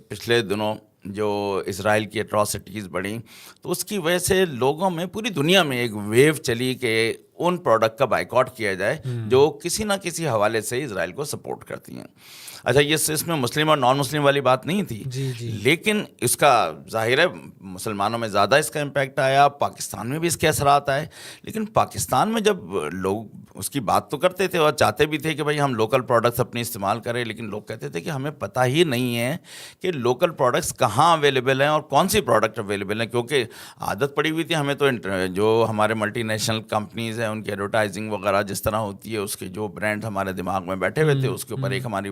پچھلے دنوں جو اسرائیل کی اٹراسٹیز بڑھیں تو اس کی وجہ سے لوگوں میں پوری دنیا میں ایک ویو چلی کہ ان پروڈکٹ کا بائیکاٹ کیا جائے جو کسی نہ کسی حوالے سے اسرائیل کو سپورٹ کرتی ہیں. اچھا یہ اس میں مسلم اور نان مسلم والی بات نہیں تھی, لیکن اس کا ظاہر ہے مسلمانوں میں زیادہ اس کا امپیکٹ آیا, پاکستان میں بھی اس کے اثرات آئے. لیکن پاکستان میں جب لوگ اس کی بات تو کرتے تھے اور چاہتے بھی تھے کہ بھائی ہم لوکل پروڈکٹس اپنے استعمال کریں, لیکن لوگ کہتے تھے کہ ہمیں پتہ ہی نہیں ہے کہ لوکل پروڈکٹس کہاں اویلیبل ہیں اور کون سی پروڈکٹ اویلیبل ہیں, کیونکہ عادت پڑی ہوئی تھی ہمیں تو جو ہمارے ملٹی نیشنل کمپنیز ہیں ان کی ایڈورٹائزنگ وغیرہ جس طرح ہوتی ہے, اس کے جو برانڈ ہمارے دماغ میں بیٹھے ہوئے تھے اس کے اوپر ایک ہماری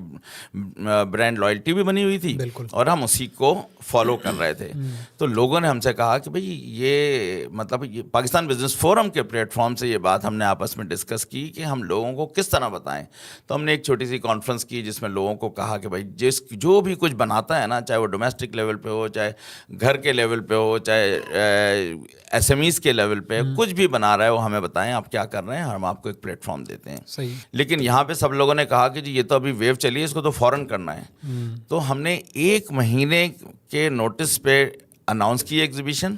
برانڈ لائلٹی بھی بنی ہوئی تھی اور ہم اسی کو فالو کر رہے تھے. تو لوگوں نے ہم سے کہا کہ بھئی یہ مطلب یہ پاکستان بزنس فورم کے پلیٹ فارم سے یہ بات ہم نے آپس میں ڈسکس کی کہ ہم لوگوں کو کس طرح بتائیں. تو ہم نے ایک چھوٹی سی کانفرنس کی جس میں لوگوں کو کہا کہ بھائی جو بھی کچھ بناتا ہے نا, چاہے وہ ڈومیسٹک لیول پہ ہو, چاہے گھر کے لیول پہ ہو, چاہے ایس ایم ایز کے لیول پہ کچھ بھی بنا رہا ہے, وہ ہمیں بتائیں آپ کیا کر رہے ہیں, ہم آپ کو ایک پلیٹ فارم دیتے ہیں. لیکن یہاں پہ سب لوگوں نے کہا کہ جی یہ تو ابھی ویو چلی ہے, اس کو تو فوراً کرنا ہے. تو ہم نے 1 مہینے کے نوٹس پہ اناؤنس کی ایگزیبیشن,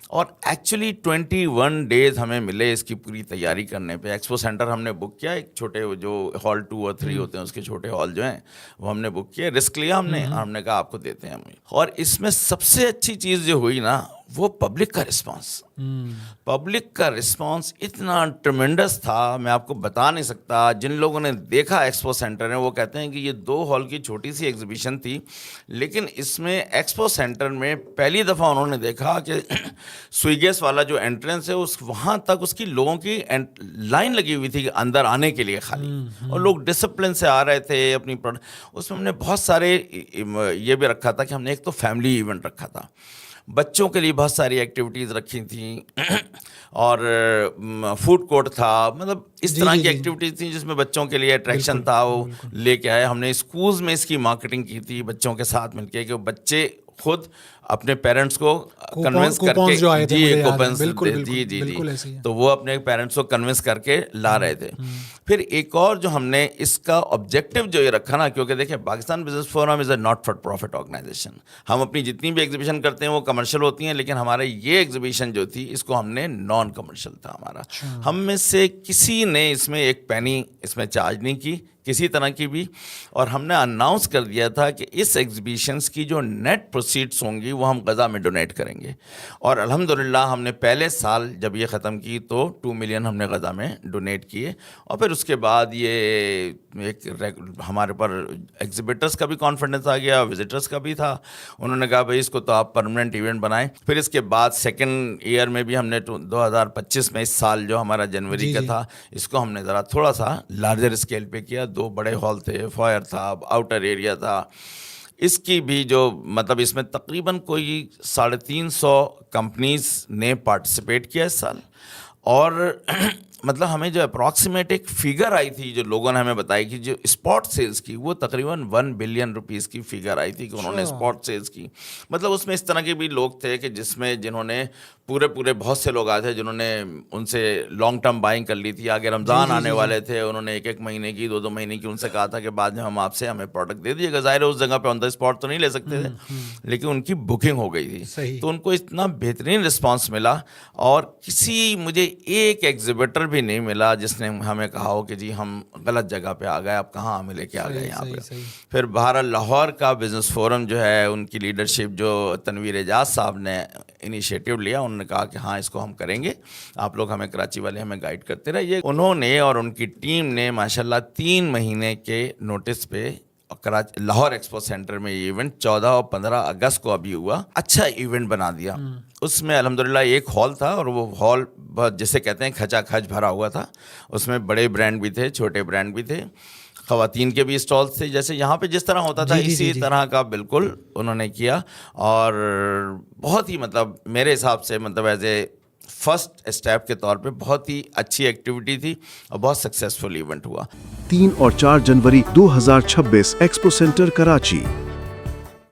اور ایکچولی 21 ڈیز ہمیں ملے اس کی پوری تیاری کرنے پہ. ایکسپو سینٹر ہم نے بک کیا, ایک چھوٹے جو ہال 2 اور 3 ہوتے ہیں اس کے چھوٹے ہال جو ہیں وہ ہم نے بک کیا, رسک لیا ہم نے, اور ہم نے کہا آپ کو دیتے ہیں ہم. اور اس میں سب سے اچھی چیز جو ہوئی نا وہ پبلک کا رسپانس. پبلک کا رسپانس اتنا ٹرمینڈس تھا, میں آپ کو بتا نہیں سکتا. جن لوگوں نے دیکھا ایکسپو سینٹر ہے وہ کہتے ہیں کہ یہ 2 ہال کی چھوٹی سی ایگزیبیشن تھی, لیکن اس میں ایکسپو سینٹر میں پہلی دفعہ انہوں نے دیکھا کہ سوئیگیس والا جو انٹرنس ہے وہاں تک اس کی لوگوں کی لائن لگی ہوئی تھی اندر آنے کے لیے خالی, اور لوگ ڈسپلن سے آ رہے تھے اپنی اس میں ہم نے بہت سارے یہ بھی رکھا تھا کہ ہم نے ایک تو فیملی ایونٹ رکھا تھا, بچوں کے لیے بہت ساری ایکٹیویٹیز رکھی تھیں, اور فوڈ کورٹ تھا, مطلب اس طرح کی ایکٹیویٹیز تھیں جس میں بچوں کے لیے اٹریکشن تھا, وہ لے کے آئے. ہم نے اسکولز میں اس کی مارکیٹنگ کی تھی بچوں کے ساتھ مل کے, کہ بچے خود اپنے پیرنٹس کو کنونس کر کے تو وہ اپنے پیرنٹس کو کنونس کر کے لا رہے تھے. پھر ایک اور جو ہم نے اس کا آبجیکٹو جو یہ رکھا نا, کیونکہ دیکھیں Pakistan business forum is a not for profit organisation. ہم اپنی جتنی بھی ایگزیبیشن کرتے ہیں وہ کمرشل ہوتی ہیں, لیکن ہمارے یہ ایگزیبیشن جو تھی اس کو ہم نے نان کمرشل تھا ہمارا. ہم میں سے کسی نے اس میں ایک پینی اس میں چارج نہیں کی کسی طرح کی بھی, اور ہم نے اناؤنس کر دیا تھا کہ اس ایگزیبیشنس کی جو نیٹ پروسیڈس ہوں گی وہ ہم غزہ میں ڈونیٹ کریں گے. اور الحمدللہ ہم نے پہلے سال جب یہ ختم کی تو 2 ملین ہم نے غزہ میں ڈونیٹ کیے. اور پھر اس کے بعد یہ ایک ہمارے پر ایگزیبیٹرس کا بھی کانفیڈنس آ گیا, وزٹرس کا بھی تھا. انہوں نے کہا بھائی اس کو تو آپ پرماننٹ ایونٹ بنائیں. پھر اس کے بعد سیکنڈ ایئر میں بھی ہم نے 2025 میں اس سال جو ہمارا جنوری کا تھا اس کو ہم نے ذرا تھوڑا سا لارجر اسکیل پہ کیا. 2 بڑے ہال تھے, فائر تھا, آؤٹر ایریا تھا. اس کی بھی جو مطلب اس میں تقریباً کوئی 350 کمپنیز نے پارٹیسپیٹ کیا اس سال. اور مطلب ہمیں جو اپروکسیمیٹ ایک فگر آئی تھی جو لوگوں نے ہمیں بتائی کہ جو اسپاٹ سیلز کی وہ تقریباً 1 بلین روپیز کی فگر آئی تھی کہ انہوں نے اسپاٹ سیلز کی. مطلب اس میں اس طرح کے بھی لوگ تھے کہ جنہوں نے پورے بہت سے لوگ آئے تھے جنہوں نے ان سے لانگ ٹرم بائنگ کر لی تھی. آگے رمضان آنے والے تھے, انہوں نے 1 مہینے کی 2 مہینے کی ان سے کہا تھا کہ بعد میں ہم آپ سے ہمیں پروڈکٹ دے دیے گا. ظاہر ہے اس جگہ پہ آن دا اسپاٹ تو نہیں لے سکتے تھے, لیکن ان کی بکنگ ہو گئی تھی. تو ان کو اتنا بہترین رسپانس ملا, اور مجھے ایک ایگزیبیٹر بھی نہیں ملا جس نے ہمیں کہا ہو کہ جی ہم غلط جگہ پہ آ گئے, آپ کہاں ہمیں لے کے آ گئے یہاں پہ. پھر بہرحال لاہور کا بزنس فورم جو ہے ان کی لیڈرشپ جو تنویر اعجاز صاحب نے انیشیٹو لیا, انہوں نے کہا کہ ہاں اس کو ہم کریں گے, آپ لوگ ہمیں کراچی والے ہمیں گائیڈ کرتے رہیے. انہوں نے اور ان کی ٹیم نے ماشاءاللہ 3 مہینے کے نوٹس پہ لاہور ایکسپو سینٹر میں یہ ایونٹ 14 اور 15 اگست کو ابھی ہوا, اچھا ایونٹ بنا دیا. اس میں الحمدللہ ایک ہال تھا, اور وہ ہال جسے کہتے ہیں کھچا کھچ بھرا ہوا تھا. اس میں بڑے برانڈ بھی تھے, چھوٹے برانڈ بھی تھے, خواتین کے بھی اسٹالز تھے. جیسے یہاں پہ جس طرح ہوتا تھا اسی طرح کا بالکل انہوں نے کیا. اور بہت ہی مطلب میرے حساب سے مطلب ایز اے فرسٹ اسٹیپ کے طور پہ بہت ہی اچھی ایکٹیویٹی تھی اور بہت سکسیسفل ایونٹ ہوا. 3 اور 4 جنوری 2026 ایکسپو سینٹر کراچی.